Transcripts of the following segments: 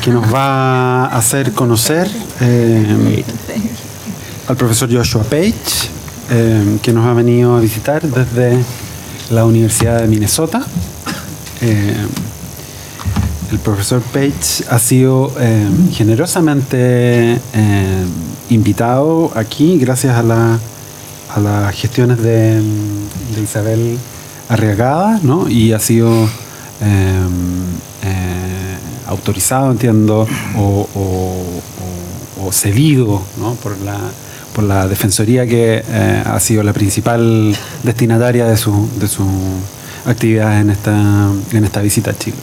que nos va a hacer conocer al profesor Joshua Page, que nos ha venido a visitar desde la Universidad de Minnesota. El profesor Page ha sido generosamente invitado aquí gracias a las gestiones de Isabel Arriagada, ¿no? Y ha sido autorizado, entiendo, o cedido, ¿no? por la Defensoría, que ha sido la principal destinataria de su actividad en esta visita a Chile.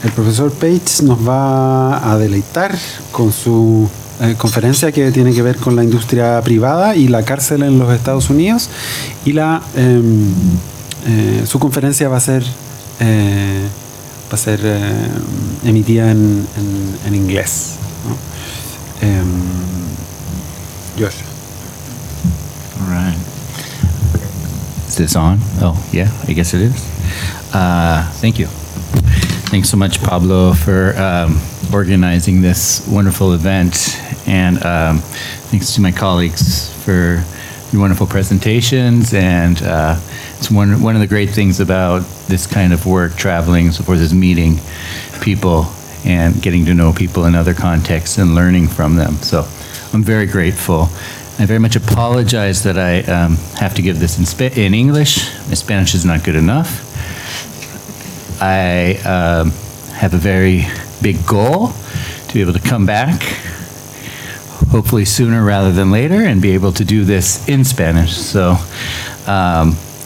El profesor Page nos va a deleitar con su conferencia que tiene que ver con la industria privada y la cárcel en los Estados Unidos, y su conferencia va a ser emitida en inglés, ¿no? Josh. All right. Is this on? Oh, yeah, I guess it is. Thank you. Thanks so much, Pablo, for organizing this wonderful event. And thanks to my colleagues for your wonderful presentations. And it's one of the great things about this kind of work, traveling, so forth, is meeting people and getting to know people in other contexts and learning from them. So I'm very grateful. I very much apologize that I have to give this in English. My Spanish is not good enough. I have a very big goal to be able to come back, hopefully sooner rather than later, and be able to do this in Spanish. So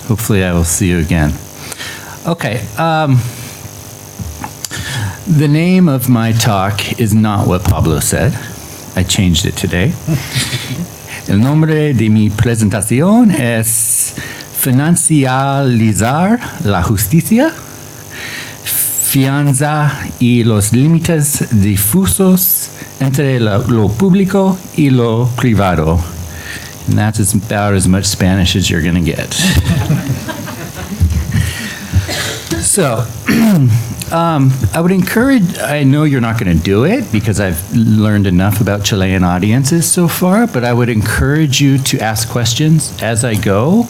hopefully I will see you again. Okay. The name of my talk is not what Pablo said. I changed it today. El nombre de mi presentación es Financializar la Justicia, Fianza y los límites difusos entre lo público y lo privado. And that's about as much Spanish as you're going to get. So, I would encourage, I know you're not going to do it because I've learned enough about Chilean audiences so far, but I would encourage you to ask questions as I go.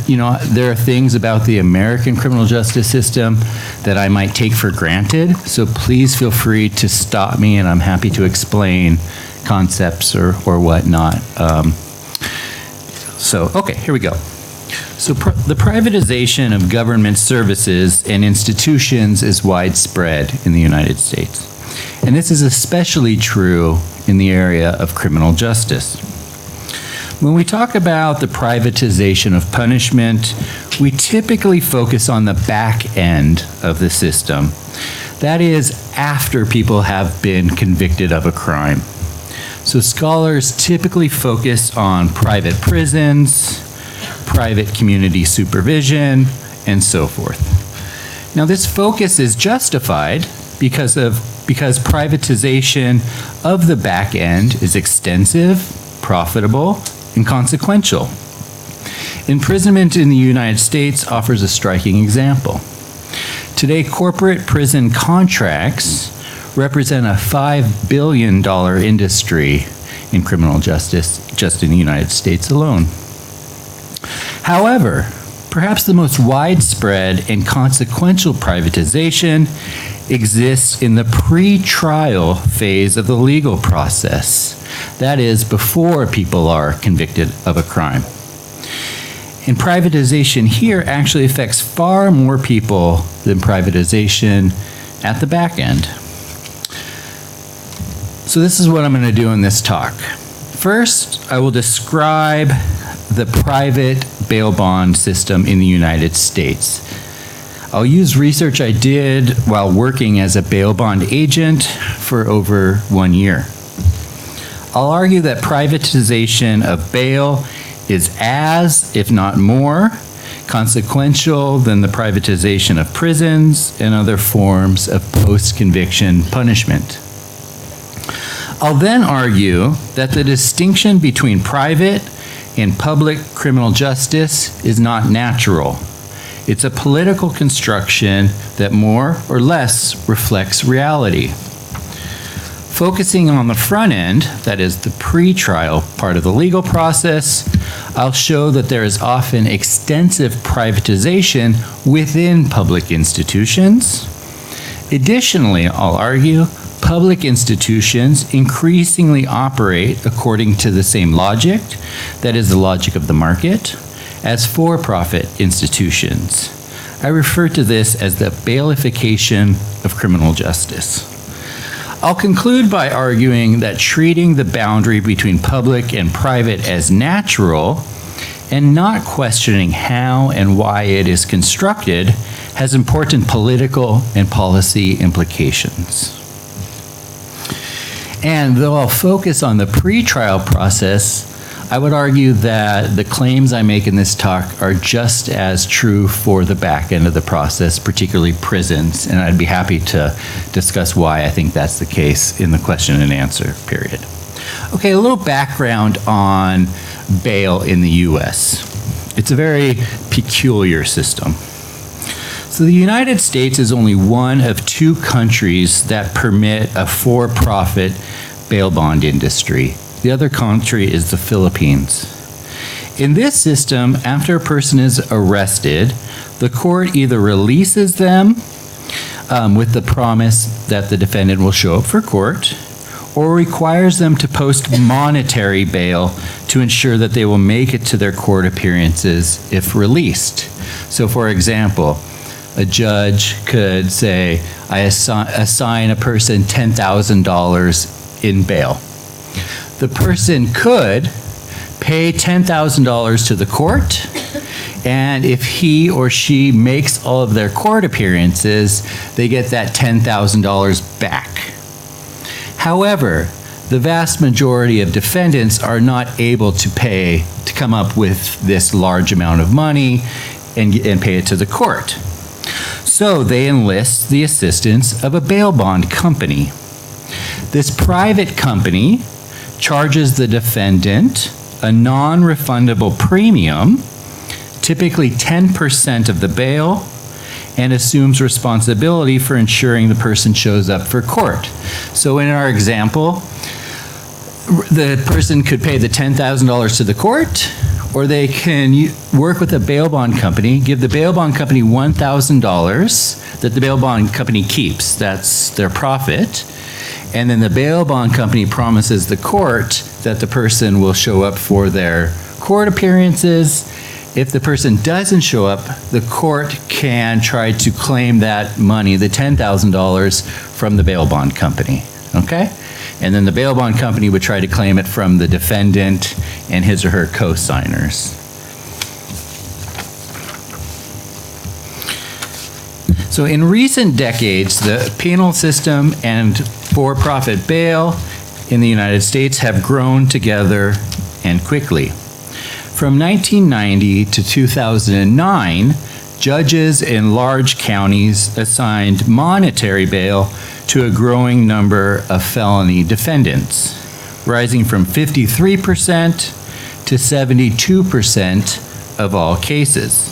You know, there are things about the American criminal justice system that I might take for granted, so please feel free to stop me, and I'm happy to explain concepts or whatnot. Okay, here we go. So the privatization of government services and institutions is widespread in the United States. And this is especially true in the area of criminal justice. When we talk about the privatization of punishment, we typically focus on the back end of the system. That is, after people have been convicted of a crime. So scholars typically focus on private prisons, private community supervision, and so forth. Now, this focus is justified because privatization of the back end is extensive, profitable, and consequential. Imprisonment in the United States offers a striking example. Today, corporate prison contracts represent a $5 billion industry in criminal justice just in the United States alone. However, perhaps the most widespread and consequential privatization exists in the pre-trial phase of the legal process. That is, before people are convicted of a crime. And privatization here actually affects far more people than privatization at the back end. So this is what I'm going to do in this talk. First, I will describe the private bail bond system in the United States. I'll use research I did while working as a bail bond agent for over 1 year. I'll argue that privatization of bail is as, if not more, consequential than the privatization of prisons and other forms of post-conviction punishment. I'll then argue that the distinction between private and public criminal justice is not natural. It's a political construction that more or less reflects reality. Focusing on the front end, that is the pre-trial part of the legal process, I'll show that there is often extensive privatization within public institutions. Additionally, I'll argue, public institutions increasingly operate according to the same logic, that is the logic of the market, as for-profit institutions. I refer to this as the bailification of criminal justice. I'll conclude by arguing that treating the boundary between public and private as natural and not questioning how and why it is constructed has important political and policy implications. And though I'll focus on the pretrial process, I would argue that the claims I make in this talk are just as true for the back end of the process, particularly prisons, and I'd be happy to discuss why I think that's the case in the question and answer period. Okay, a little background on bail in the US. It's a very peculiar system. So the United States is only one of 2 countries that permit a for-profit bail bond industry. The other country is the Philippines. In this system, after a person is arrested, the court either releases them with the promise that the defendant will show up for court, or requires them to post monetary bail to ensure that they will make it to their court appearances if released. So for example, a judge could say, I assign a person $10,000 in bail. The person could pay $10,000 to the court, and if he or she makes all of their court appearances, they get that $10,000 back. However, the vast majority of defendants are not able to come up with this large amount of money and pay it to the court. So they enlist the assistance of a bail bond company. This private company charges the defendant a non-refundable premium, typically 10% of the bail, and assumes responsibility for ensuring the person shows up for court. So in our example, the person could pay the $10,000 to the court, or they can work with a bail bond company, give the bail bond company $1,000 that the bail bond company keeps. That's their profit. And then the bail bond company promises the court that the person will show up for their court appearances. If the person doesn't show up, the court can try to claim that money, the $10,000, from the bail bond company, okay? And then the bail bond company would try to claim it from the defendant and his or her co-signers. So in recent decades, the penal system and for-profit bail in the United States have grown together and quickly. From 1990 to 2009, judges in large counties assigned monetary bail to a growing number of felony defendants, rising from 53% to 72% of all cases.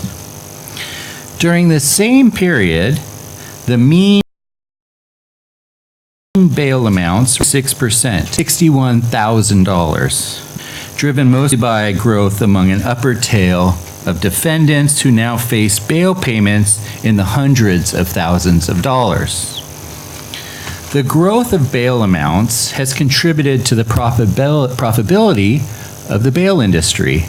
During the same period, the mean bail amounts were 6%, $61,000, driven mostly by growth among an upper tail of defendants who now face bail payments in the hundreds of thousands of dollars. The growth of bail amounts has contributed to the profitability of the bail industry.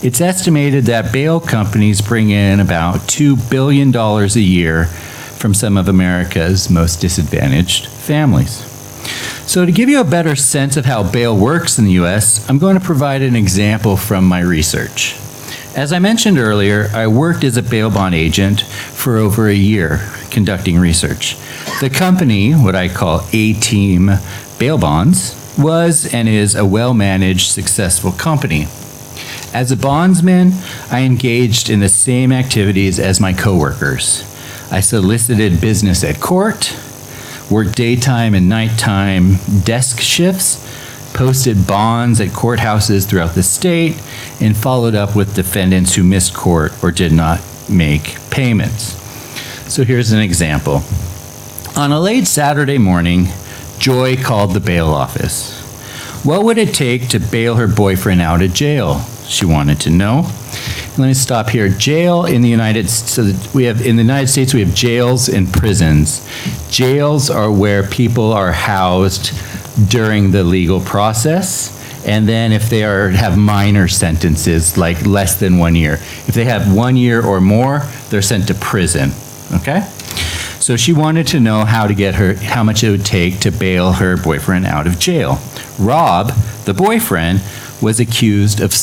It's estimated that bail companies bring in about $2 billion a year from some of America's most disadvantaged families. So to give you a better sense of how bail works in the US, I'm going to provide an example from my research. As I mentioned earlier, I worked as a bail bond agent for over a year conducting research. The company, what I call A-Team Bail Bonds, was and is a well-managed, successful company. As a bondsman, I engaged in the same activities as my coworkers. I solicited business at court, worked daytime and nighttime desk shifts, posted bonds at courthouses throughout the state, and followed up with defendants who missed court or did not make payments. So here's an example. On a late Saturday morning, Joy called the bail office. What would it take to bail her boyfriend out of jail? She wanted to know. Let me stop here. Jail in the United States, in the United States, we have jails and prisons. Jails are where people are housed during the legal process, and then if they have minor sentences, like less than 1 year. If they have 1 year or more, they're sent to prison, okay? So she wanted to know how much it would take to bail her boyfriend out of jail. Rob, the boyfriend, was accused of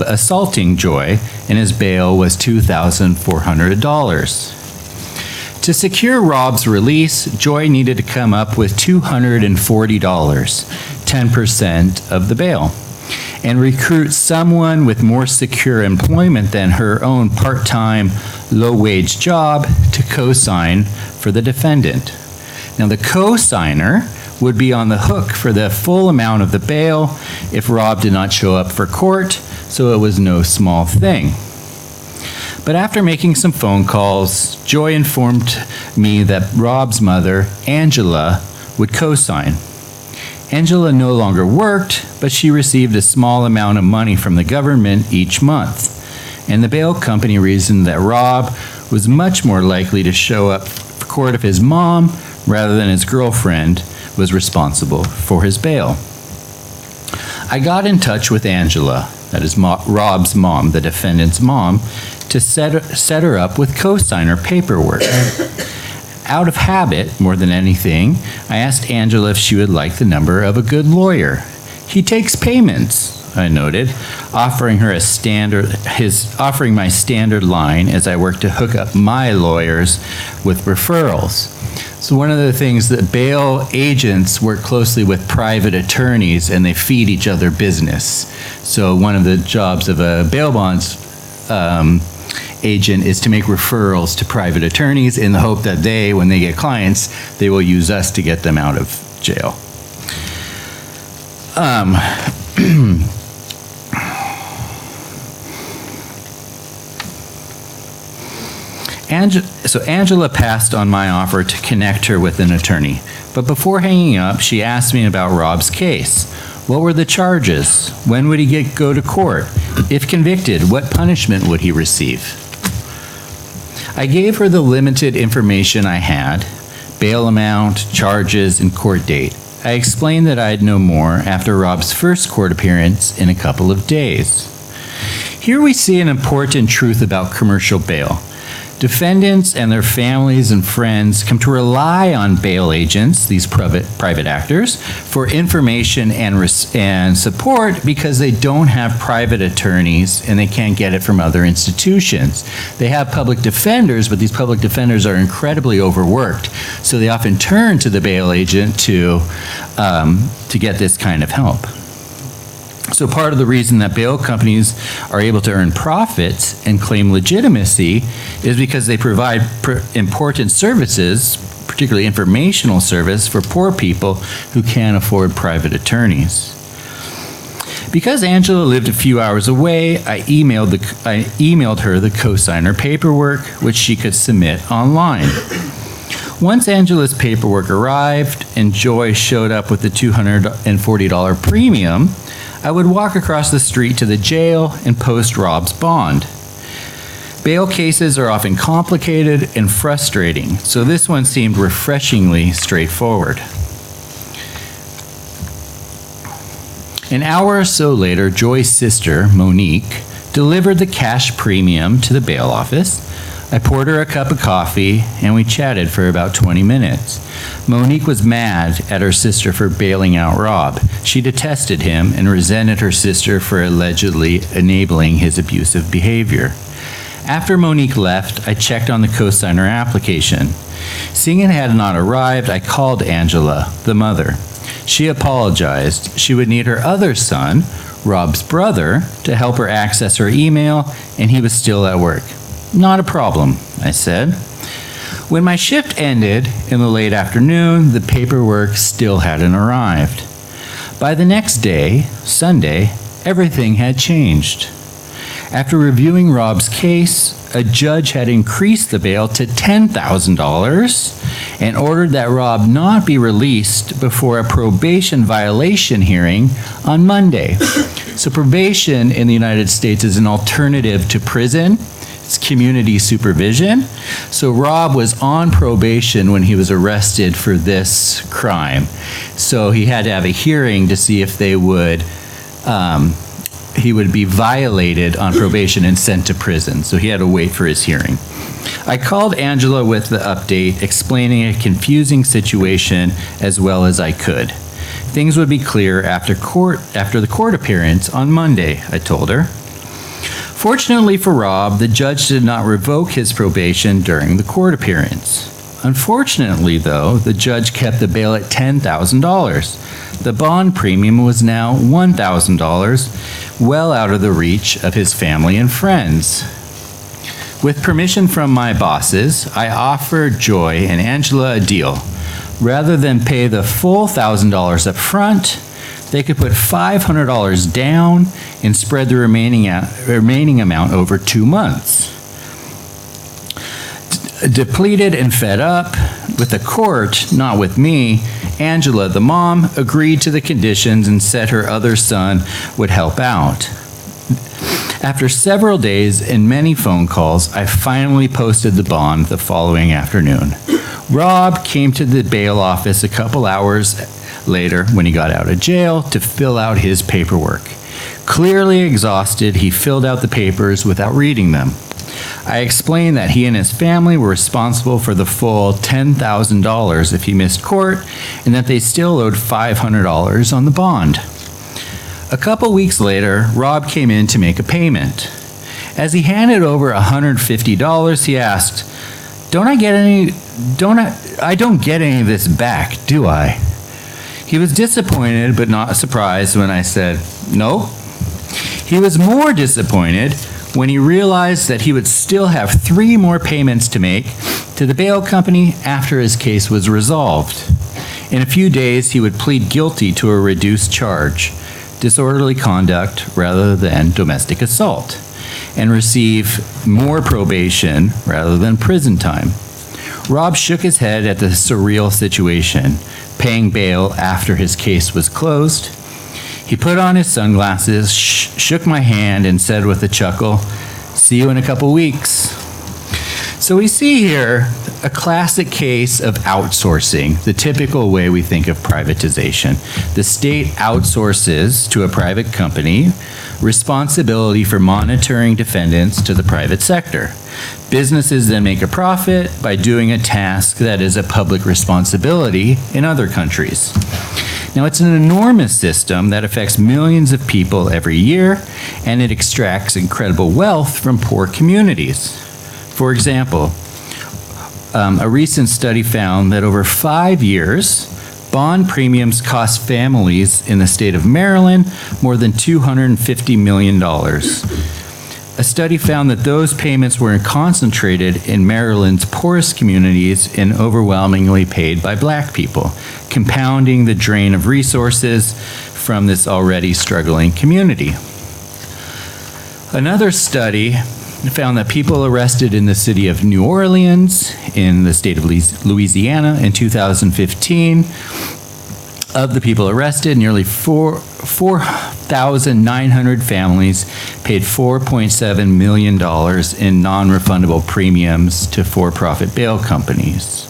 assaulting Joy, and his bail was $2,400. To secure Rob's release, Joy needed to come up with $240, 10% of the bail, and recruit someone with more secure employment than her own part-time, low-wage job to co-sign for the defendant. Now, the co-signer would be on the hook for the full amount of the bail if Rob did not show up for court, so it was no small thing. But after making some phone calls, Joy informed me that Rob's mother, Angela, would co-sign. Angela no longer worked, but she received a small amount of money from the government each month, and the bail company reasoned that Rob was much more likely to show up for court if his mom, rather than his girlfriend, was responsible for his bail. I got in touch with Angela, that is Rob's mom, the defendant's mom, to set her up with co-signer paperwork. Out of habit, more than anything, I asked Angela if she would like the number of a good lawyer. He takes payments, I noted, offering my standard line as I work to hook up my lawyers with referrals. So one of the things that bail agents work closely with private attorneys, and they feed each other business. So one of the jobs of a bail bonds agent is to make referrals to private attorneys in the hope that when they get clients, they will use us to get them out of jail. So Angela passed on my offer to connect her with an attorney. But before hanging up, she asked me about Rob's case. What were the charges? When would he go to court? If convicted, what punishment would he receive? I gave her the limited information I had: bail amount, charges, and court date. I explained that I'd know more after Rob's first court appearance in a couple of days. Here we see an important truth about commercial bail. Defendants and their families and friends come to rely on bail agents, these private actors, for information and support because they don't have private attorneys and they can't get it from other institutions. They have public defenders, but these public defenders are incredibly overworked, so they often turn to the bail agent to get this kind of help. So part of the reason that bail companies are able to earn profits and claim legitimacy is because they provide important services, particularly informational service, for poor people who can't afford private attorneys. Because Angela lived a few hours away, I emailed her the co-signer paperwork, which she could submit online. Once Angela's paperwork arrived and Joy showed up with the $240 premium, I would walk across the street to the jail and post Rob's bond. Bail cases are often complicated and frustrating, so this one seemed refreshingly straightforward. An hour or so later, Joy's sister, Monique, delivered the cash premium to the bail office. I poured her a cup of coffee, and we chatted for about 20 minutes. Monique was mad at her sister for bailing out Rob. She detested him and resented her sister for allegedly enabling his abusive behavior. After Monique left, I checked on the co-signer application. Seeing it had not arrived, I called Angela, the mother. She apologized. She would need her other son, Rob's brother, to help her access her email, and he was still at work. Not a problem, I said. When my shift ended in the late afternoon, the paperwork still hadn't arrived. By the next day, Sunday, everything had changed. After reviewing Rob's case, a judge had increased the bail to $10,000 and ordered that Rob not be released before a probation violation hearing on Monday. So probation in the United States is an alternative to prison. It's community supervision. So Rob was on probation when he was arrested for this crime. So he had to have a hearing to see if they would he would be violated on probation and sent to prison. So he had to wait for his hearing. I called Angela with the update, explaining a confusing situation as well as I could. Things would be clear after the court appearance on Monday, I told her. Fortunately for Rob, the judge did not revoke his probation during the court appearance. Unfortunately, though, the judge kept the bail at $10,000. The bond premium was now $1,000, well out of the reach of his family and friends. With permission from my bosses, I offered Joy and Angela a deal. Rather than pay the full $1,000 up front, they could put $500 down and spread the remaining amount over 2 months. Depleted and fed up with the court, not with me, Angela, the mom, agreed to the conditions and said her other son would help out. After several days and many phone calls, I finally posted the bond the following afternoon. Rob came to the bail office a couple hours later when he got out of jail to fill out his paperwork. Clearly exhausted, he filled out the papers without reading them. I explained that he and his family were responsible for the full $10,000 if he missed court, and that they still owed $500 on the bond. A couple weeks later, Rob came in to make a payment. As he handed over $150, he asked, I don't get any of this back, do I? He was disappointed but not surprised when I said, no. He was more disappointed when he realized that he would still have 3 more payments to make to the bail company after his case was resolved. In a few days, he would plead guilty to a reduced charge, disorderly conduct rather than domestic assault, and receive more probation rather than prison time. Rob shook his head at the surreal situation, paying bail after his case was closed. He put on his sunglasses, shook my hand, and said with a chuckle, "See you in a couple weeks." So we see here a classic case of outsourcing, the typical way we think of privatization. The state outsources to a private company responsibility for monitoring defendants to the private sector. Businesses then make a profit by doing a task that is a public responsibility in other countries. Now, it's an enormous system that affects millions of people every year, and it extracts incredible wealth from poor communities. For example, a recent study found that over 5 years, bond premiums cost families in the state of Maryland more than $250 million. A study found that those payments were concentrated in Maryland's poorest communities and overwhelmingly paid by Black people, compounding the drain of resources from this already struggling community. Another study found that people arrested in the city of New Orleans in the state of Louisiana in 2015, of the people arrested, nearly 4,900 families paid $4.7 million in non-refundable premiums to for-profit bail companies.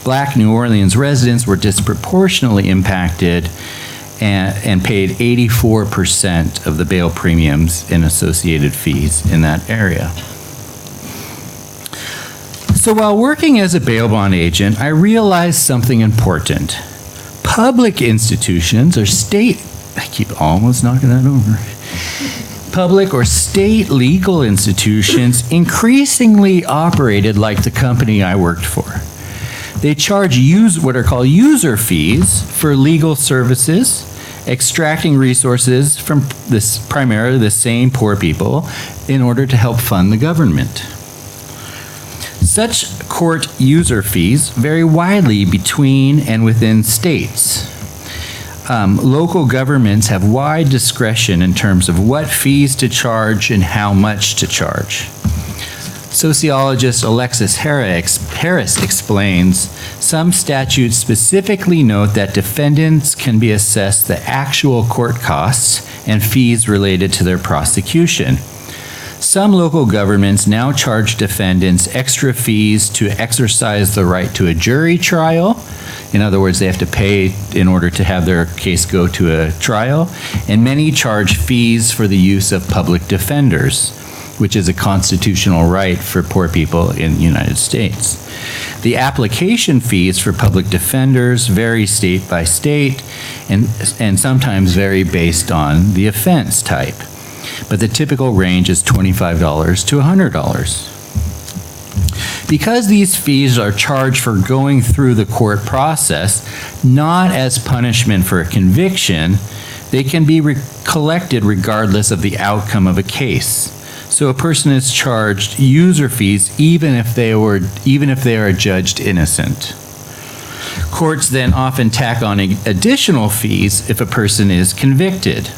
Black New Orleans residents were disproportionately impacted and paid 84% of the bail premiums and associated fees in that area. So while working as a bail bond agent, I realized something important. Public institutions or state, I keep almost knocking that over. Public or state legal institutions increasingly operated like the company I worked for. They charge what are called user fees for legal services, extracting resources from primarily the same poor people in order to help fund the government. Such court user fees vary widely between and within states. local governments have wide discretion in terms of what fees to charge and how much to charge. Sociologist Alexis Harris explains, some statutes specifically note that defendants can be assessed the actual court costs and fees related to their prosecution. Some local governments now charge defendants extra fees to exercise the right to a jury trial. In other words, they have to pay in order to have their case go to a trial. And many charge fees for the use of public defenders, which is a constitutional right for poor people in the United States. The application fees for public defenders vary state by state and sometimes vary based on the offense type. But the typical range is $25 to $100. Because these fees are charged for going through the court process, not as punishment for a conviction, they can be collected regardless of the outcome of a case. So a person is charged user fees even if they are judged innocent. Courts then often tack on additional fees if a person is convicted.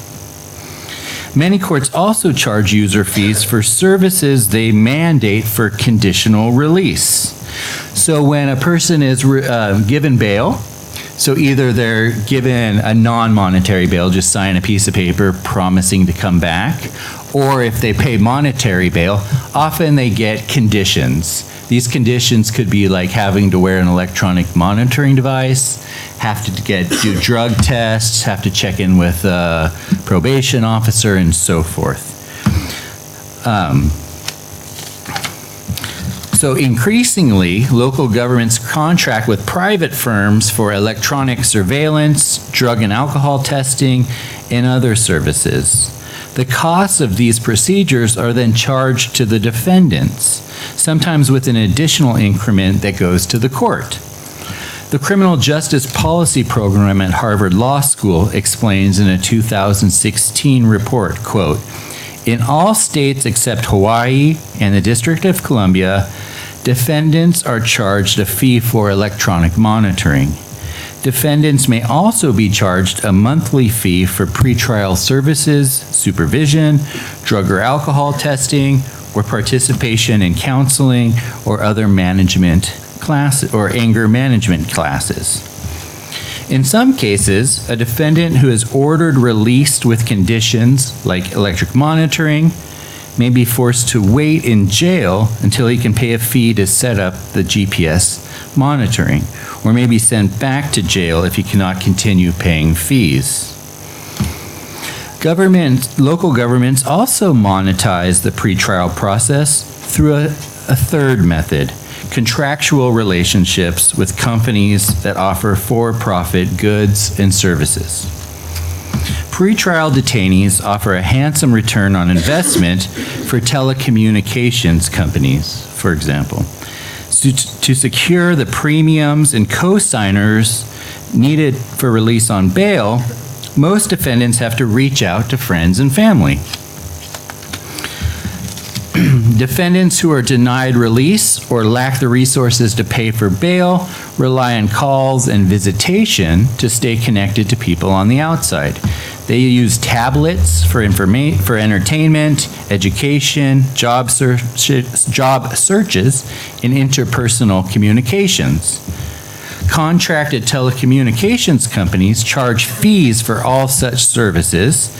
Many courts also charge user fees for services they mandate for conditional release. So when a person is given bail, so either they're given a non-monetary bail, just sign a piece of paper promising to come back, or if they pay monetary bail, often they get conditions. These conditions could be like having to wear an electronic monitoring device, have to do drug tests, have to check in with a probation officer, and so forth. So increasingly, local governments contract with private firms for electronic surveillance, drug and alcohol testing, and other services. The costs of these procedures are then charged to the defendants, sometimes with an additional increment that goes to the court. The Criminal Justice Policy Program at Harvard Law School explains in a 2016 report, quote, "In all states except Hawaii and the District of Columbia, defendants are charged a fee for electronic monitoring. Defendants may also be charged a monthly fee for pretrial services, supervision, drug or alcohol testing, or participation in counseling or other management classes or anger management classes. In some cases, a defendant who is ordered released with conditions like electric monitoring may be forced to wait in jail until he can pay a fee to set up the GPS monitoring, or may be sent back to jail if he cannot continue paying fees. Local governments also monetize the pretrial process through a third method, contractual relationships with companies that offer for-profit goods and services. Pretrial detainees offer a handsome return on investment for telecommunications companies, for example. To secure the premiums and co-signers needed for release on bail, most defendants have to reach out to friends and family. Defendants who are denied release or lack the resources to pay for bail rely on calls and visitation to stay connected to people on the outside. They use tablets for entertainment, education, job searches, and interpersonal communications. Contracted telecommunications companies charge fees for all such services,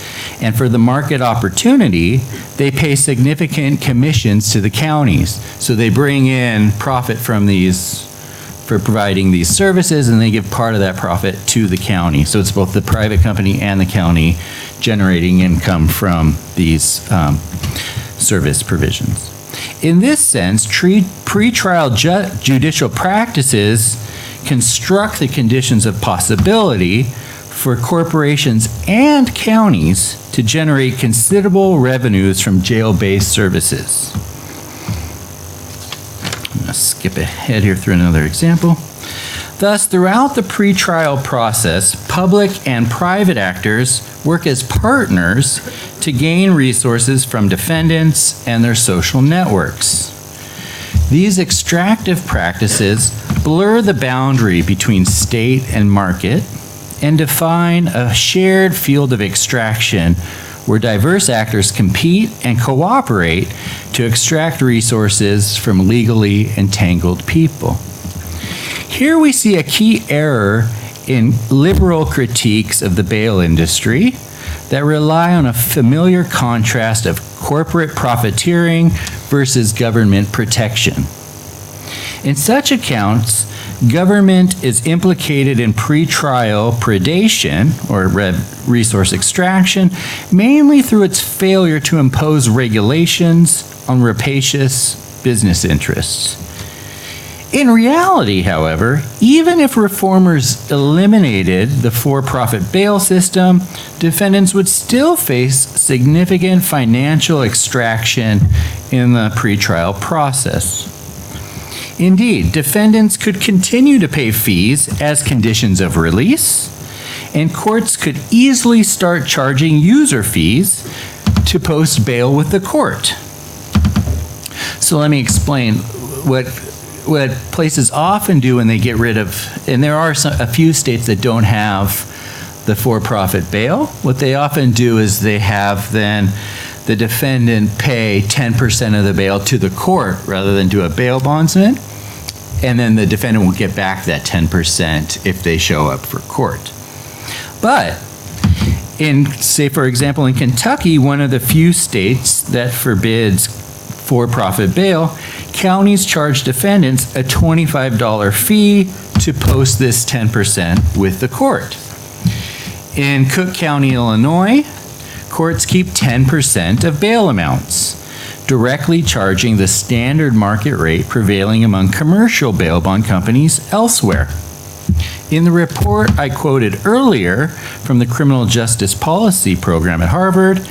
and for the market opportunity, they pay significant commissions to the counties. So they bring in profit from these, for providing these services, and they give part of that profit to the county. So it's both the private company and the county generating income from these service provisions. In this sense, pretrial judicial practices construct the conditions of possibility for corporations and counties to generate considerable revenues from jail-based services. I'm going to skip ahead here through another example. Thus, throughout the pretrial process, public and private actors work as partners to gain resources from defendants and their social networks. These extractive practices blur the boundary between state and market, and define a shared field of extraction where diverse actors compete and cooperate to extract resources from legally entangled people. Here we see a key error in liberal critiques of the bail industry that rely on a familiar contrast of corporate profiteering versus government protection. In such accounts, government is implicated in pretrial predation, or resource extraction, mainly through its failure to impose regulations on rapacious business interests. In reality, however, even if reformers eliminated the for-profit bail system, defendants would still face significant financial extraction in the pretrial process. Indeed, defendants could continue to pay fees as conditions of release, and courts could easily start charging user fees to post bail with the court. So let me explain what places often do when they get rid of, and there are a few states that don't have the for-profit bail. What they often do is they have then the defendant pay 10% of the bail to the court rather than to a bail bondsman, and then the defendant will get back that 10% if they show up for court. But in, say for example, in Kentucky, one of the few states that forbids for-profit bail, counties charge defendants a $25 fee to post this 10% with the court. In Cook County, Illinois, courts keep 10% of bail amounts, directly charging the standard market rate prevailing among commercial bail bond companies elsewhere. In the report I quoted earlier from the Criminal Justice Policy Program at Harvard,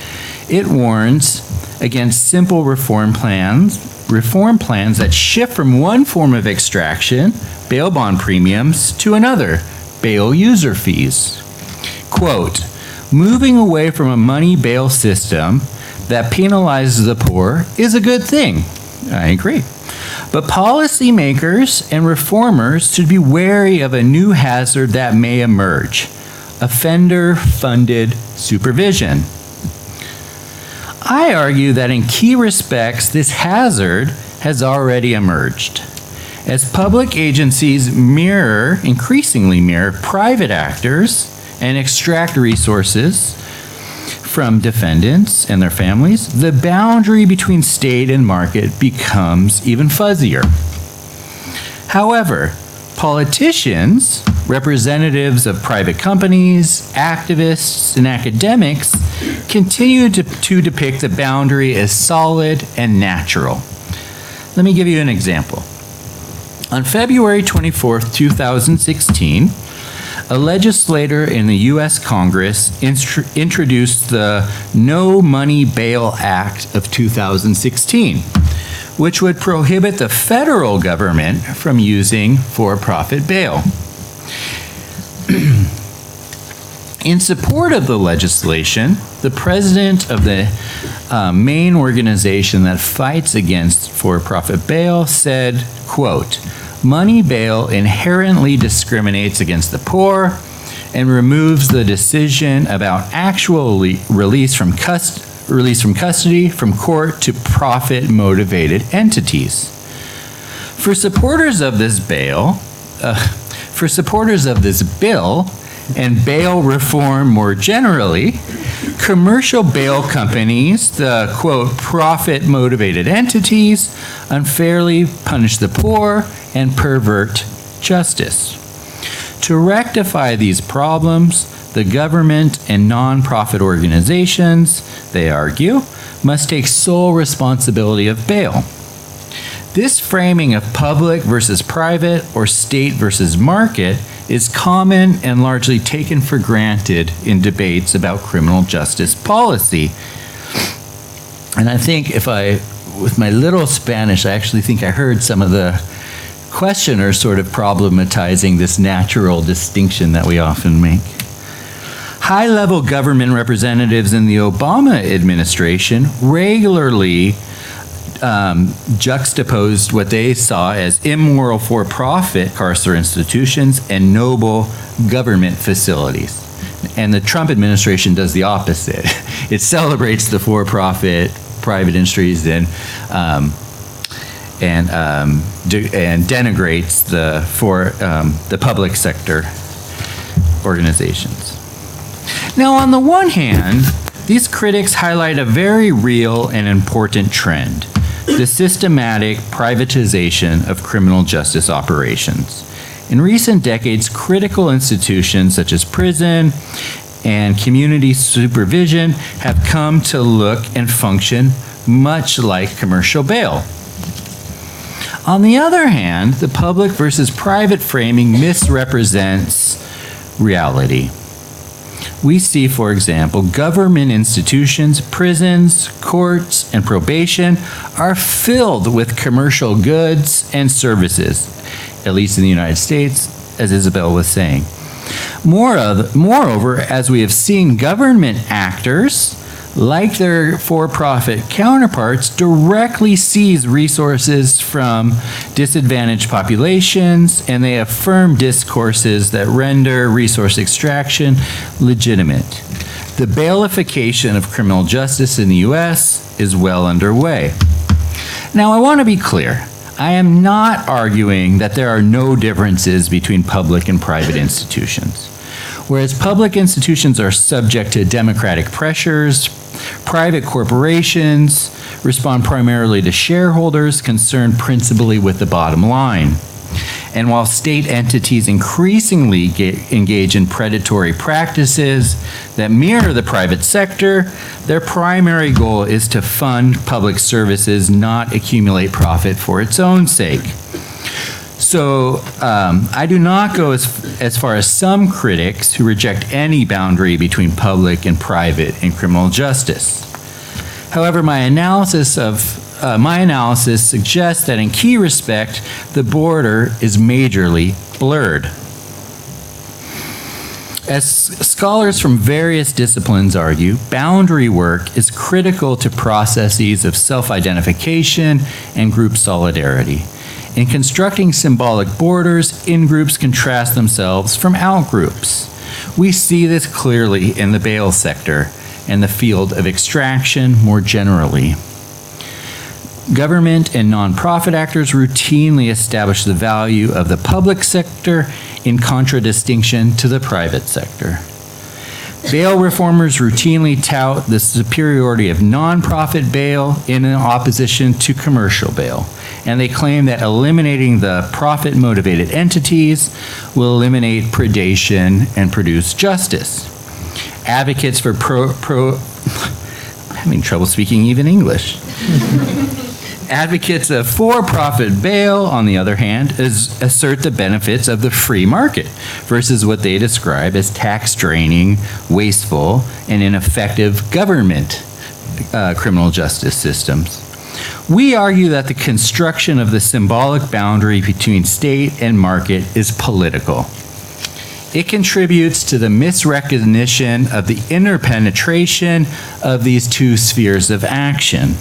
it warns against simple reform plans that shift from one form of extraction, bail bond premiums, to another, bail user fees. Quote, moving away from a money bail system that penalizes the poor is a good thing. I agree. But policymakers and reformers should be wary of a new hazard that may emerge: offender-funded supervision. I argue that in key respects, this hazard has already emerged. As public agencies increasingly mirror private actors and extract resources from defendants and their families, the boundary between state and market becomes even fuzzier. However, politicians, representatives of private companies, activists, and academics continue to depict the boundary as solid and natural. Let me give you an example. On February 24th, 2016, a legislator in the U.S. Congress introduced the No Money Bail Act of 2016, which would prohibit the federal government from using for-profit bail. In support of the legislation, the president of the main organization that fights against for-profit bail said, quote, money bail inherently discriminates against the poor and removes the decision about actual release from custody from court to profit-motivated entities. For supporters of this bill and bail reform more generally, commercial bail companies, the quote profit-motivated entities, unfairly punish the poor and pervert justice. To rectify these problems, the government and nonprofit organizations, they argue, must take sole responsibility of bail. This framing of public versus private or state versus market is common and largely taken for granted in debates about criminal justice policy. And I think with my little Spanish, I actually think I heard some of the questioners sort of problematizing this natural distinction that we often make. High-level government representatives in the Obama administration regularly juxtaposed what they saw as immoral for-profit carceral institutions and noble government facilities. And the Trump administration does the opposite. It celebrates the for-profit private industries and denigrates the public sector organizations. Now, on the one hand, these critics highlight a very real and important trend: the systematic privatization of criminal justice operations. In recent decades, critical institutions such as prison and community supervision have come to look and function much like commercial bail. On the other hand, the public versus private framing misrepresents reality. We see, for example, government institutions, prisons, courts, and probation are filled with commercial goods and services, at least in the United States, as Isabel was saying. Moreover, as we have seen, government actors, like their for-profit counterparts, directly seize resources from disadvantaged populations, and they affirm discourses that render resource extraction legitimate. The bailification of criminal justice in the U.S. is well underway. Now, I want to be clear. I am not arguing that there are no differences between public and private institutions. Whereas public institutions are subject to democratic pressures, private corporations respond primarily to shareholders concerned principally with the bottom line. And while state entities increasingly engage in predatory practices that mirror the private sector, their primary goal is to fund public services, not accumulate profit for its own sake. So I do not go as far as some critics who reject any boundary between public and private in criminal justice. However, my analysis suggests that in key respect, the border is majorly blurred. As scholars from various disciplines argue, boundary work is critical to processes of self-identification and group solidarity. In constructing symbolic borders, in-groups contrast themselves from out-groups. We see this clearly in the bail sector and the field of extraction more generally. Government and nonprofit actors routinely establish the value of the public sector in contradistinction to the private sector. Bail reformers routinely tout the superiority of nonprofit bail in opposition to commercial bail, and they claim that eliminating the profit-motivated entities will eliminate predation and produce justice. Advocates for I'm having trouble speaking even English. Advocates of for-profit bail, on the other hand, assert the benefits of the free market versus what they describe as tax-draining, wasteful, and ineffective government criminal justice systems. We argue that the construction of the symbolic boundary between state and market is political. It contributes to the misrecognition of the interpenetration of these two spheres of action.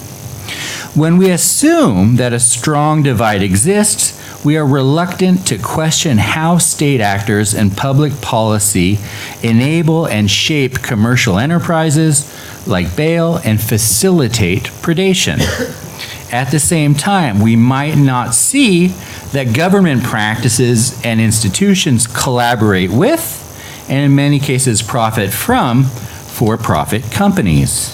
When we assume that a strong divide exists, we are reluctant to question how state actors and public policy enable and shape commercial enterprises like bail and facilitate predation. At the same time, we might not see that government practices and institutions collaborate with, and in many cases profit from, for-profit companies.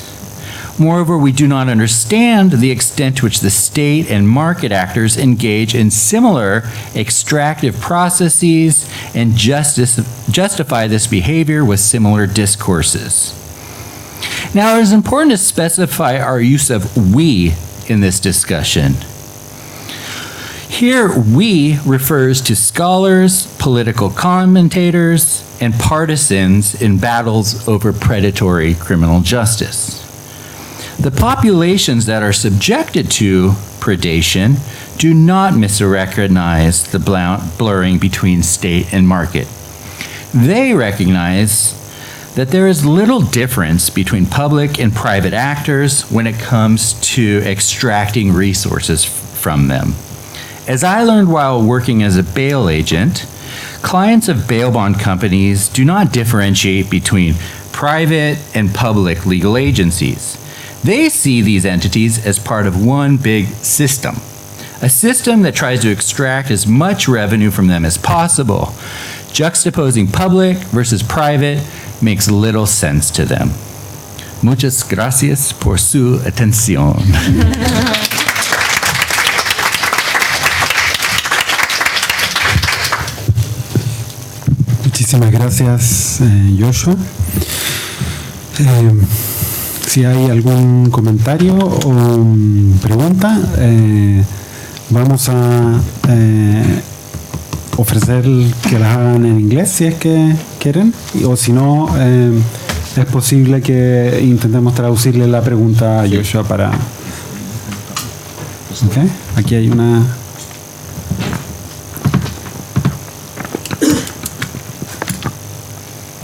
Moreover, we do not understand the extent to which the state and market actors engage in similar extractive processes and justify this behavior with similar discourses. Now, it is important to specify our use of "we" in this discussion. Here, "we" refers to scholars, political commentators, and partisans in battles over predatory criminal justice. The populations that are subjected to predation do not misrecognize the blurring between state and market. They recognize that there is little difference between public and private actors when it comes to extracting resources from them. As I learned while working as a bail agent, clients of bail bond companies do not differentiate between private and public legal agencies. They see these entities as part of one big system, a system that tries to extract as much revenue from them as possible. Juxtaposing public versus private makes little sense to them. Muchas gracias por su atención. Muchísimas gracias, Joshua. Si hay algún comentario o pregunta, vamos a ofrecer que las hagan en inglés si es que quieren, o si no, es posible que intentemos traducirle la pregunta a Joshua para... Okay. Aquí hay una...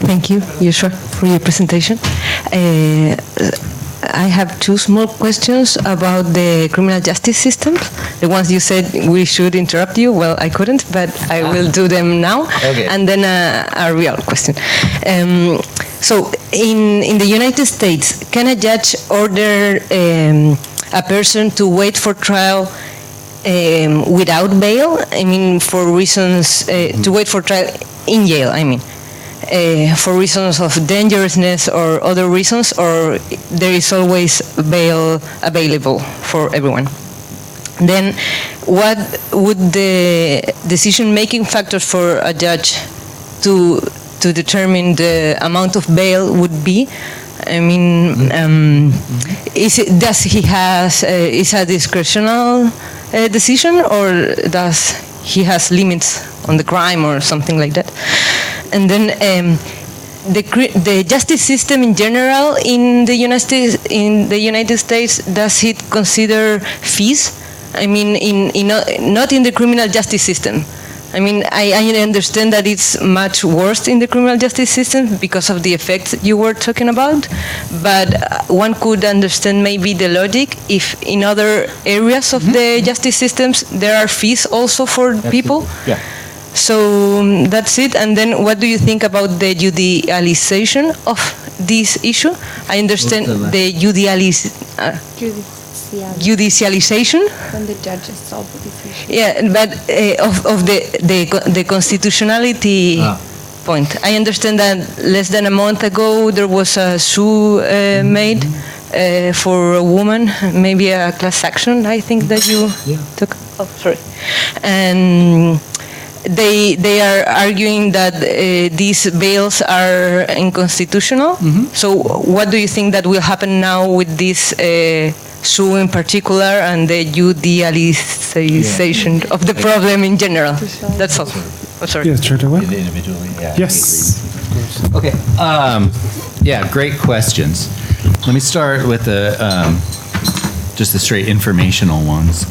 Thank you, Joshua, for your presentation. I have two small questions about the criminal justice systems. The ones you said we should interrupt you. Well, I couldn't, but I will do them now. Okay. And then a real question. So, in the United States, can a judge order a person to wait for trial without bail? I mean, for reasons, to wait for trial in jail, I mean. For reasons of dangerousness or other reasons, or there is always bail available for everyone? Then, what would the decision-making factors for a judge to determine the amount of bail would be? I mean, does he has is a discretional decision, or does he has limits on the crime or something like that? And then the justice system in general in the United States, does it consider fees? I mean, not in the criminal justice system. I mean, I understand that it's much worse in the criminal justice system because of the effects you were talking about, but one could understand maybe the logic if in other areas of the justice systems there are fees also for people. Yeah. So that's it. And then what do you think about the judicialization of this issue? I understand the judicialization. When the judges solve this issue. Yeah, but of the constitutionality point. I understand that less than a month ago there was a suit made for a woman, maybe a class action, I think that you took. Oh, sorry. And they are arguing that these bails are unconstitutional. So what do you think that will happen now with this suit in particular and the judicialization of the problem in general? That's all. Oh, sorry. Yes, straight away. Individually, yeah. Yes. Okay. Yeah, great questions. Let me start with just the straight informational ones.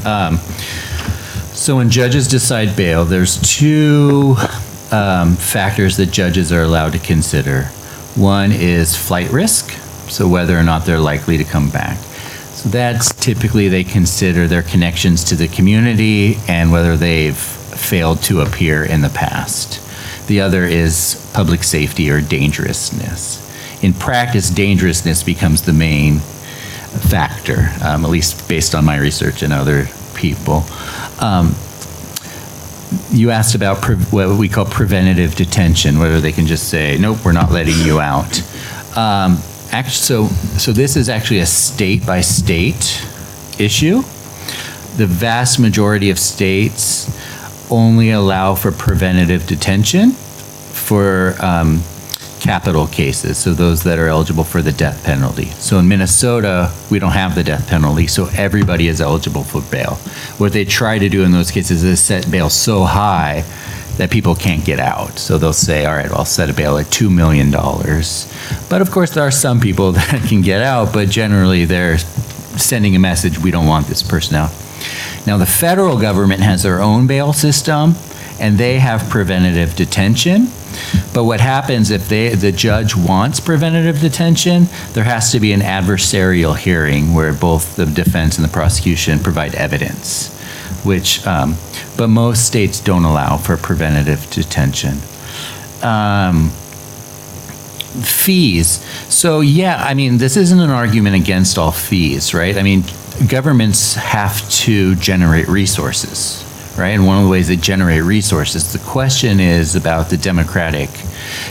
So when judges decide bail, there's two factors that judges are allowed to consider. One is flight risk, so whether or not they're likely to come back. So that's typically they consider their connections to the community and whether they've failed to appear in the past. The other is public safety or dangerousness. In practice, dangerousness becomes the main factor, at least based on my research and other people. You asked about what we call preventative detention, whether they can just say, nope, we're not letting you out. So this is actually a state-by-state issue. The vast majority of states only allow for preventative detention for capital cases, so those that are eligible for the death penalty. So in Minnesota, we don't have the death penalty, so everybody is eligible for bail. What they try to do in those cases is set bail so high that people can't get out. So they'll say, all right, I'll set a bail at $2 million. But of course, there are some people that can get out, but generally they're sending a message, we don't want this person out. Now, the federal government has their own bail system, and they have preventative detention. But what happens if the judge wants preventative detention, there has to be an adversarial hearing where both the defense and the prosecution provide evidence, which, but most states don't allow for preventative detention. Fees. So yeah, I mean, this isn't an argument against all fees, right? I mean, governments have to generate resources, right? And one of the ways they generate resources, the question is about the democratic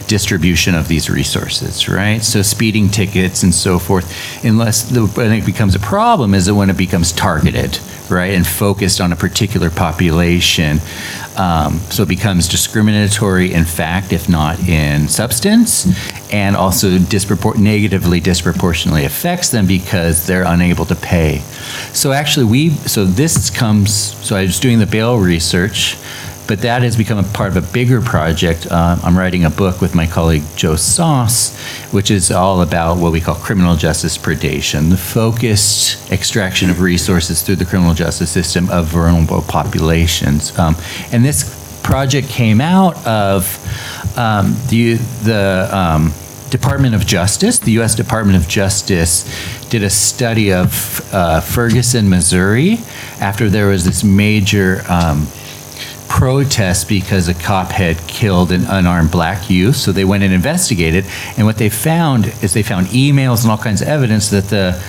distribution of these resources, right? So speeding tickets and so forth, when it becomes a problem is that when it becomes targeted, right, and focused on a particular population. So it becomes discriminatory in fact, if not in substance, and also negatively disproportionately affects them because they're unable to pay. So actually so I was doing the bail research, but that has become a part of a bigger project. I'm writing a book with my colleague Joe Sauce, which is all about what we call criminal justice predation, the focused extraction of resources through the criminal justice system of vulnerable populations. And this project came out of the Department of Justice. The U.S. Department of Justice did a study of Ferguson, Missouri, after there was this major protest because a cop had killed an unarmed black youth. So they went and investigated, and what they found is they found emails and all kinds of evidence that the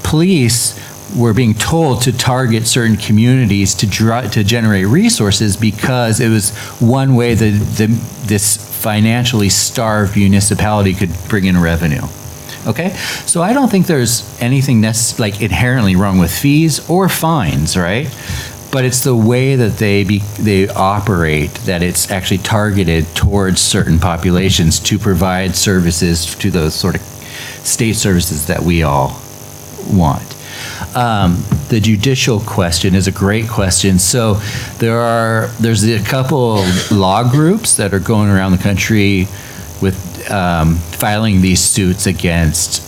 police were being told to target certain communities to generate resources because it was one way that this financially starved municipality could bring in revenue. Okay, so I don't think there's anything like inherently wrong with fees or fines, right? But it's the way that they operate, that it's actually targeted towards certain populations to provide services to those sort of state services that we all want. The judicial question is a great question. So there's a couple law groups that are going around the country with filing these suits against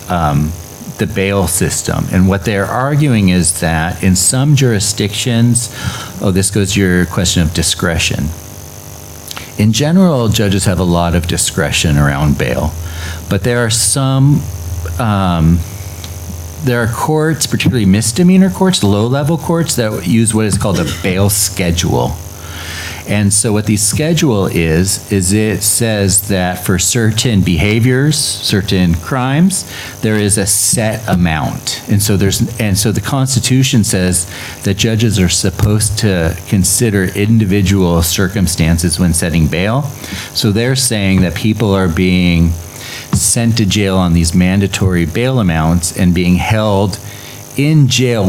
the bail system. And what they're arguing is that in some jurisdictions, this goes to your question of discretion. In general, judges have a lot of discretion around bail, but there are there are courts, particularly misdemeanor courts, low-level courts, that use what is called a bail schedule. And so what the schedule is it says that for certain behaviors, certain crimes, there is a set amount. And so the Constitution says that judges are supposed to consider individual circumstances when setting bail. So they're saying that people are being sent to jail on these mandatory bail amounts and being held in jail,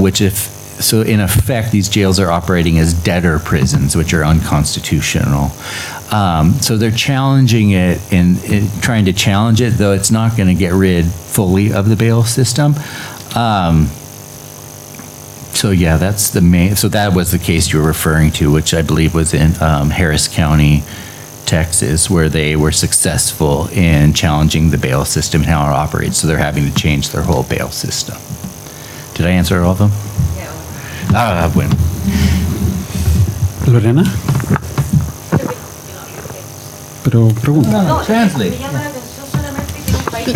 so in effect, these jails are operating as debtor prisons, which are unconstitutional. So they're challenging it and trying to challenge it, though it's not going to get rid fully of the bail system. So yeah, that's the main. So that was the case you were referring to, which I believe was in Harris County, Texas, where they were successful in challenging the bail system and how it operates. So they're having to change their whole bail system. Did I answer all of them? Bueno. Lorena. Pero pregunta. No, translate.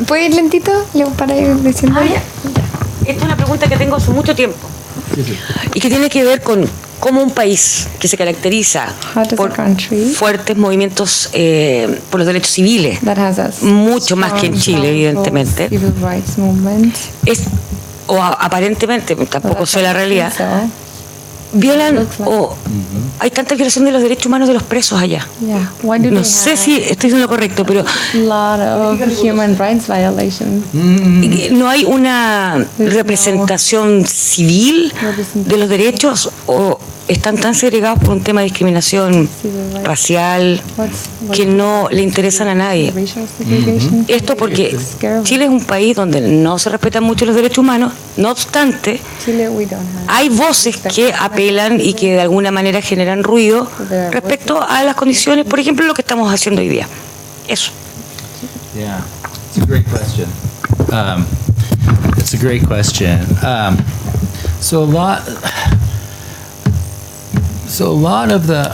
¿Puede ir lentito? Para ir diciendo. Esta es una pregunta que tengo hace mucho tiempo. Y que tiene que ver con cómo un país que se caracteriza por fuertes movimientos por los derechos civiles, mucho más que en Chile, evidentemente, o aparentemente, tampoco sé la realidad, violan o hay tanta violación de los derechos humanos de los presos allá. No sé si estoy diciendo lo correcto, pero no hay una representación civil de los derechos, o están tan segregados por un tema de discriminación racial que no le interesan a nadie. Esto porque Chile es un país donde no se respetan mucho los derechos humanos, no obstante, hay voces que apelan y que de alguna manera generan ruido respecto a las condiciones, por ejemplo, lo que estamos haciendo hoy día. Eso. Yeah, it's a great question. It's a great question. So a lot of the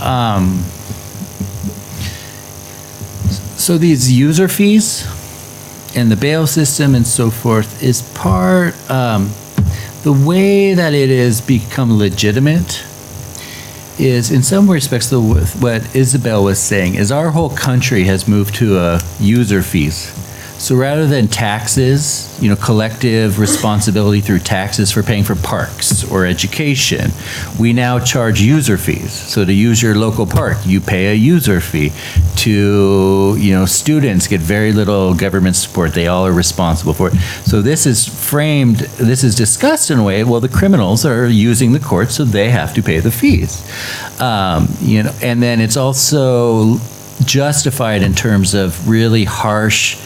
So these user fees and the bail system and so forth is part, the way that it has become legitimate is, in some respects, what Isabel was saying, is our whole country has moved to a user fees. So rather than taxes, collective responsibility through taxes for paying for parks or education, we now charge user fees. So to use your local park, you pay a user fee. To, students get very little government support. They all are responsible for it. So this is discussed in a way, well, the criminals are using the courts, so they have to pay the fees. And then it's also justified in terms of really harsh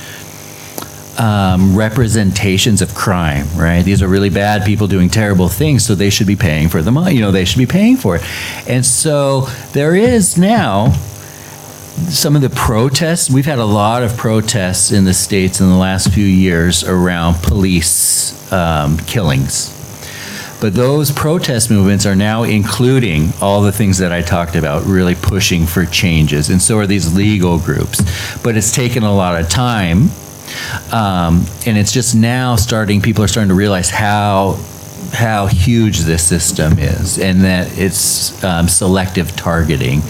representations of crime, right? These are really bad people doing terrible things, so they should be paying for them. They should be paying for it. And so there is now some of the protests. We've had a lot of protests in the States in the last few years around police killings. But those protest movements are now including all the things that I talked about, really pushing for changes. And so are these legal groups. But it's taken a lot of time. And it's just now people are starting to realize how huge this system is, and that it's selective targeting.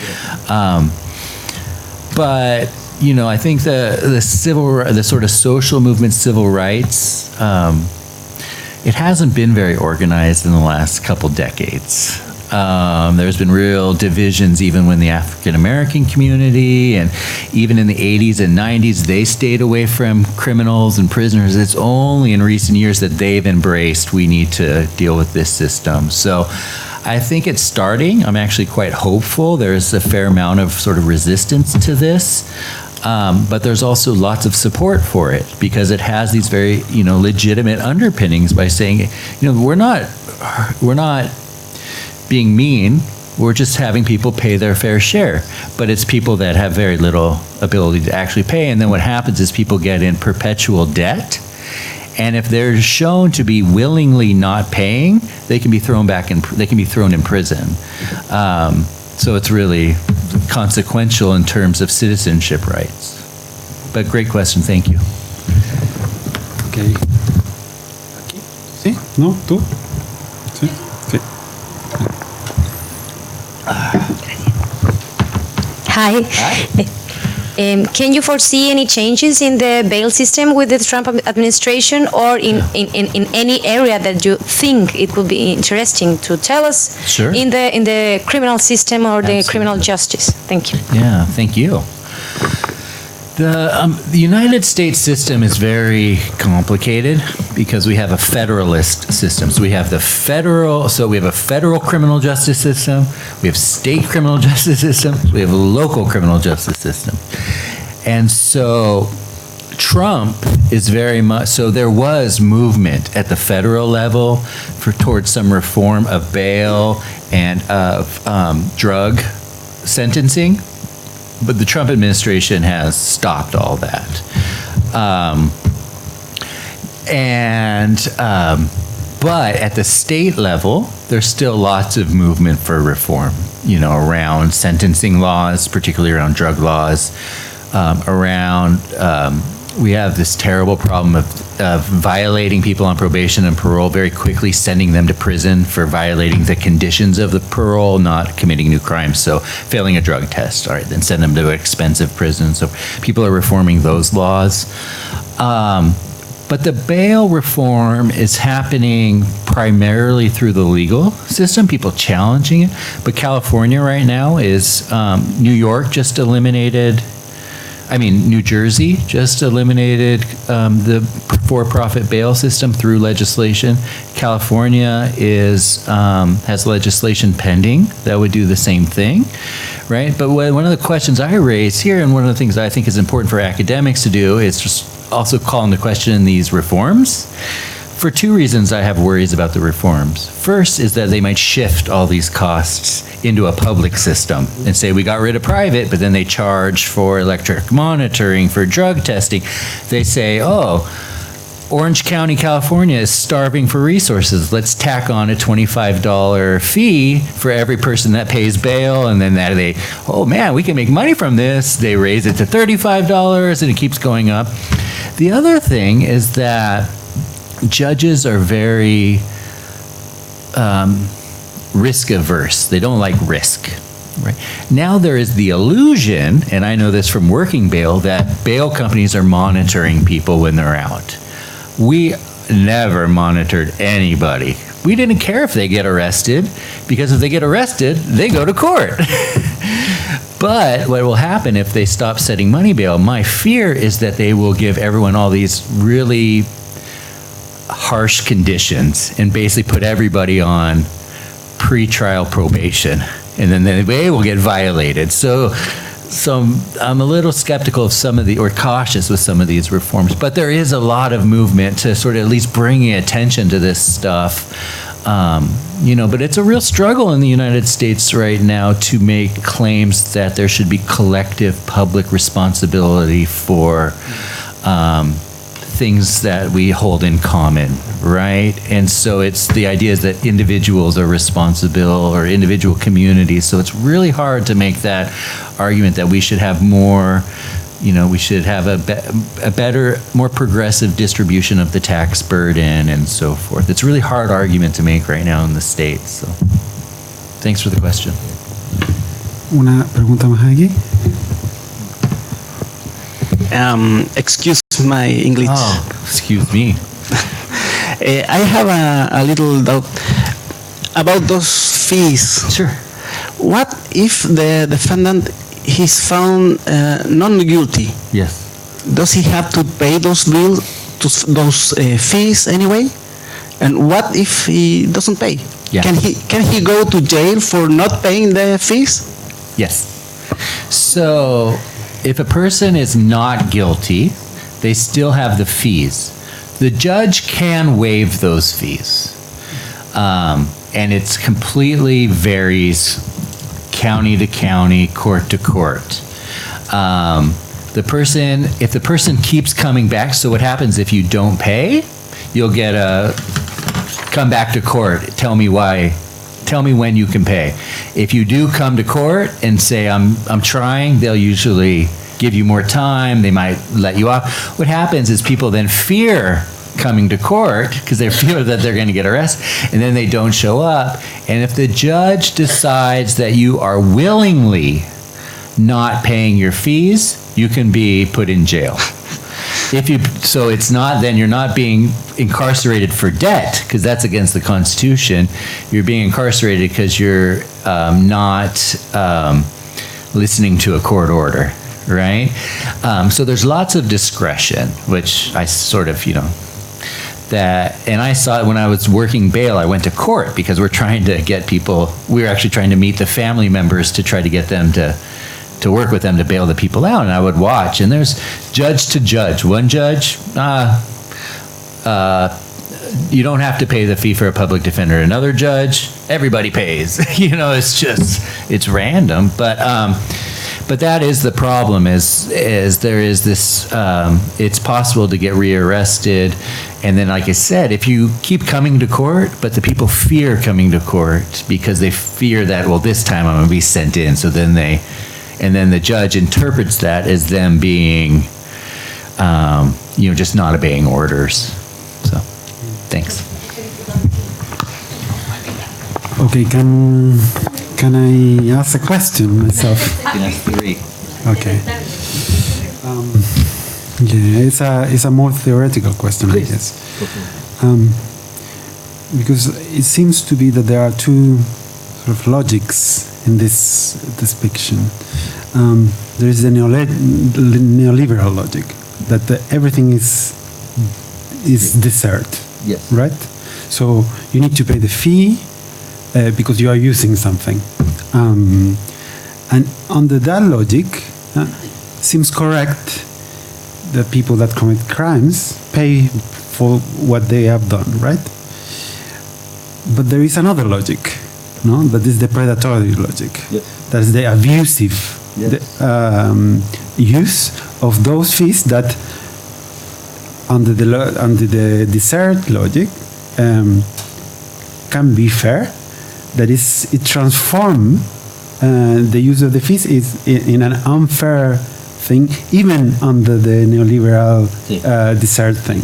But I think the sort of social movement, civil rights, it hasn't been very organized in the last couple decades. There's been real divisions even when the African American community, and even in the 80s and 90s, they stayed away from criminals and prisoners. It's only in recent years that they've embraced, we need to deal with this system. So I think it's starting. I'm actually quite hopeful. There's a fair amount of sort of resistance to this. But there's also lots of support for it because it has these very, legitimate underpinnings by saying, we're not being mean, we're just having people pay their fair share. But it's people that have very little ability to actually pay. And then what happens is people get in perpetual debt. And if they're shown to be willingly not paying, they can be thrown in prison. So it's really consequential in terms of citizenship rights. But great question, thank you. Okay. ¿Sí? ¿No? ¿Tú? ¿Sí? Sí. Hi. Can you foresee any changes in the bail system with the Trump administration, or in any area that you think it would be interesting to tell us? Sure. In the criminal system or the criminal justice? Thank you. Yeah, thank you. The United States system is very complicated because we have a federalist system. So we have a federal criminal justice system, we have state criminal justice system, we have a local criminal justice system. And so Trump is very much, so there was movement at the federal level towards some reform of bail and of drug sentencing. But the Trump administration has stopped all that. But at the state level, there's still lots of movement for reform, around sentencing laws, particularly around drug laws, we have this terrible problem of violating people on probation and parole, very quickly sending them to prison for violating the conditions of the parole, not committing new crimes. So failing a drug test, all right, then send them to expensive prison. So people are reforming those laws. But the bail reform is happening primarily through the legal system, people challenging it. But California right now is, New Jersey just eliminated the for-profit bail system through legislation. California has legislation pending that would do the same thing, right? But one of the questions I raise here, and one of the things I think is important for academics to do, is just also call into question these reforms. For two reasons I have worries about the reforms. First is that they might shift all these costs into a public system and say we got rid of private, but then they charge for electronic monitoring, for drug testing. They say, Orange County, California is starving for resources. Let's tack on a $25 fee for every person that pays bail, and then oh man, we can make money from this. They raise it to $35, and it keeps going up. The other thing is that judges are very risk averse. They don't like risk. Right. Now there is the illusion, and I know this from working bail, that bail companies are monitoring people when they're out. We never monitored anybody. We didn't care if they get arrested, because if they get arrested, they go to court. But what will happen if they stop setting money bail, my fear is that they will give everyone all these really harsh conditions and basically put everybody on pre-trial probation. And then they will get violated. So I'm a little skeptical of or cautious with some of these reforms. But there is a lot of movement to sort of at least bringing attention to this stuff. But it's a real struggle in the United States right now to make claims that there should be collective public responsibility for things that we hold in common, right? And so the idea is that individuals are responsible, or individual communities. So it's really hard to make that argument that we should have more, we should have a better, more progressive distribution of the tax burden and so forth. It's a really hard argument to make right now in the States. So thanks for the question. Una pregunta más aquí. Excuse my English. Oh, excuse me. I have a little doubt about those fees. Sure. What if the defendant is found not guilty? Yes. Does he have to pay those bills, those fees anyway? And what if he doesn't pay? Yeah. Can he go to jail for not paying the fees? Yes. So if a person is not guilty, they still have the fees. The judge can waive those fees. And it's completely varies county to county, court to court. If the person keeps coming back, so what happens if you don't pay? You'll get come back to court, tell me why, tell me when you can pay. If you do come to court and say, I'm trying, they'll usually give you more time, they might let you off. What happens is people then fear coming to court because they fear that they're going to get arrested, and then they don't show up. And if the judge decides that you are willingly not paying your fees, you can be put in jail. So it's not, then you're not being incarcerated for debt, because that's against the Constitution. You're being incarcerated because you're not listening to a court order, right? So there's lots of discretion, which I sort of, and I saw it when I was working bail. I went to court because we're trying to get people, we were actually trying to meet the family members to try to get them to work with them to bail the people out. And I would watch, and there's judge to judge. One judge, you don't have to pay the fee for a public defender. Another judge, everybody pays. It's random. But that is the problem, is there is this, it's possible to get rearrested. And then, like I said, if you keep coming to court, but the people fear coming to court because they fear that, well, this time I'm going to be sent in. So then then the judge interprets that as them being, just not obeying orders. So, thanks. Okay, can I ask a question myself? You can ask 3. Okay. It's a more theoretical question, I guess. Because it seems to be that there are two sort of logics in this depiction. There is the neoliberal logic that everything is desert, yes, right? So you need to pay the fee because you are using something, and under that logic, seems correct that people that commit crimes pay for what they have done, right? But there is another logic, no? That is the predatory logic. Yes. That is the abusive use of those fees that under the desert logic, can be fair. That is, it transforms the use of the fees in an unfair thing, even under the neoliberal desert thing.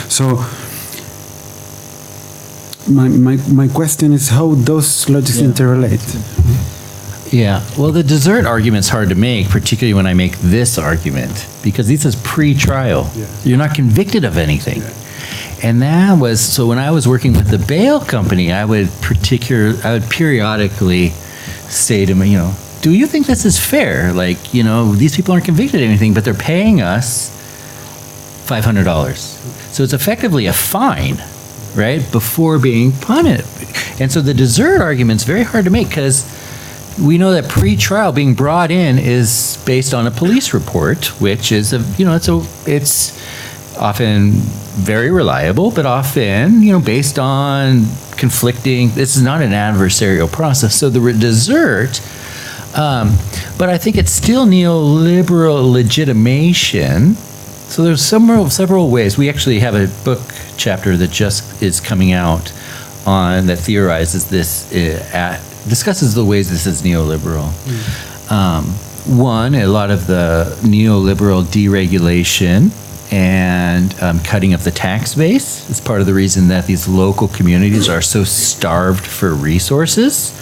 So my question is how those logics interrelate. Yeah, well, the desert argument's hard to make, particularly when I make this argument, because this is pre-trial. Yeah. You're not convicted of anything. Yeah. And that was, so when I was working with the bail company, I would periodically say to me, do you think this is fair? Like, these people aren't convicted of anything, but they're paying us $500. So it's effectively a fine, right, before being punished. And so the desert argument's very hard to make, because we know that pre-trial being brought in is based on a police report, which is it's often very reliable, but often based on conflicting. This is not an adversarial process. So the desert, but I think it's still neoliberal legitimation. So there's several ways. We actually have a book chapter that just is coming out on that theorizes this. Discusses the ways this is neoliberal. One, a lot of the neoliberal deregulation and cutting of the tax base is part of the reason that these local communities are so starved for resources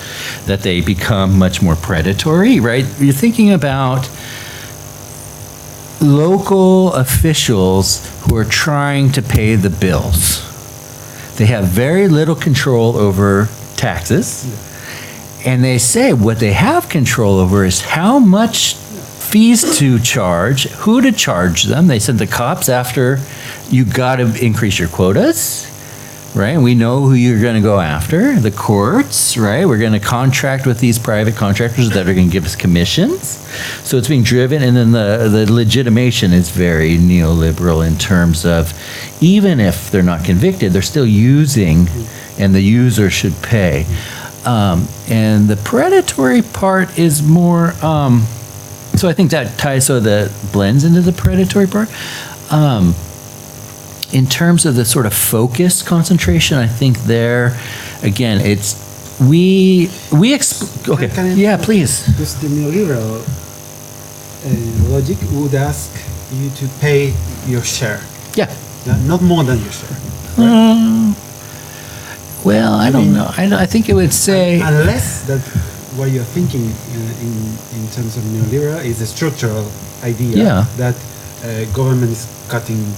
that they become much more predatory, right? You're thinking about local officials who are trying to pay the bills. They have very little control over taxes. And they say what they have control over is how much fees to charge, who to charge them. They send the cops after you got to increase your quotas, right? We know who you're going to go after, the courts, right? We're going to contract with these private contractors that are going to give us commissions. So it's being driven, and then the legitimation is very neoliberal in terms of even if they're not convicted, they're still using, and the user should pay. And the predatory part is more, so I think that ties, so that blends into the predatory part. In terms of the sort of focused concentration, I think there, again, it's, okay, yeah, please. Because the neoliberal logic would ask you to pay your share. Yeah. Not more than your share. Right? Well, I don't know. I think it would say, unless that what you're thinking in terms of neoliberal is a structural idea that government is cutting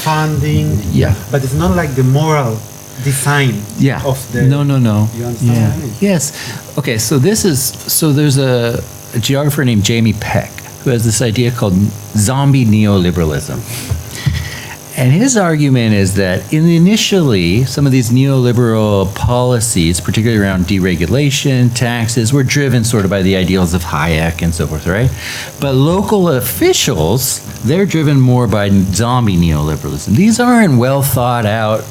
funding. Yeah. But it's not like the moral design of the. No. You understand what I mean? Yes. Okay. So there's a geographer named Jamie Peck who has this idea called zombie neoliberalism. And his argument is that initially, some of these neoliberal policies, particularly around deregulation, taxes, were driven sort of by the ideals of Hayek and so forth, right? But local officials, they're driven more by zombie neoliberalism. These aren't well thought out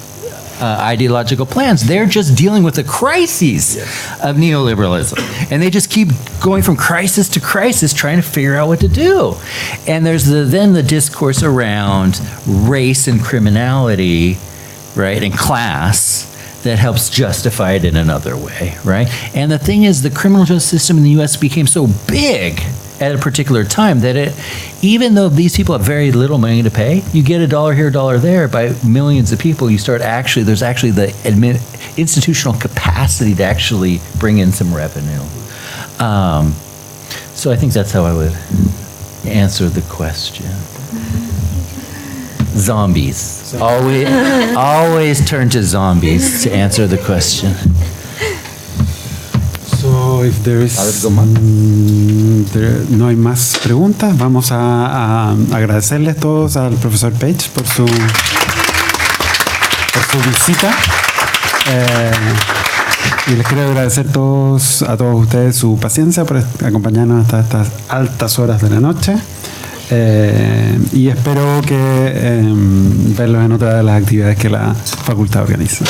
ideological plans. They're just dealing with the crises of neoliberalism. And they just keep going from crisis to crisis trying to figure out what to do. And there's then the discourse around race and criminality, right, and class that helps justify it in another way, right? And the thing is, the criminal justice system in the U.S. became so big at a particular time that even though these people have very little money to pay, you get $1 here, $1 there by millions of people, there's actually the institutional capacity to actually bring in some revenue. So I think that's how I would answer the question. Zombies. Always turn to zombies to answer the question. So if there is, no hay más preguntas, vamos a agradecerles todos al profesor Page por su visita. Y les quiero agradecer a todos ustedes su paciencia por acompañarnos hasta estas altas horas de la noche. Y espero que verlos en otra de las actividades que la facultad organiza.